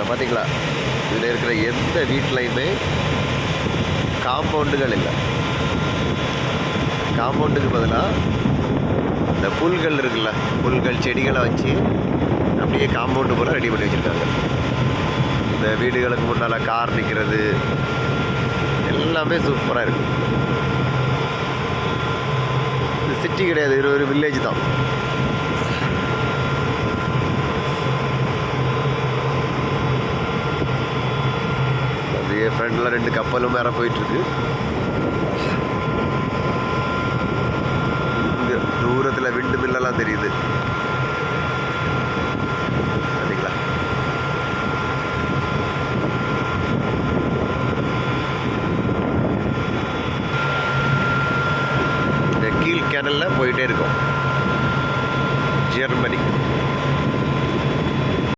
பார்த்தீங்களா? இதில் இருக்கிற எந்த வீட்லையுமே காம்பவுண்டுகள் இல்லை. காம்பவுண்டுக்கு பதிலாக இந்த புல்கள் இருக்குல்ல, புல்கள் செடிகளை வச்சு அப்படியே காம்பவுண்டு போல் ரெடி பண்ணி வச்சுருக்காங்க. இந்த வீடுகளுக்கு முன்னால் கார் நிற்கிறது எல்லாமே சூப்பராக இருக்குது. இது சிட்டி கிடையாது, இது ஒரு வில்லேஜ் தான். அப்படியே ஃப்ரெண்டில் 2 கப்பலும் வேற போயிட்டுருக்கு. இங்கே தூரத்தில் விண்டு மில்லெல்லாம் தெரியுது பார்த்தீங்களா? இந்த கீழ் கேனலில் போயிட்டே இருக்கும்.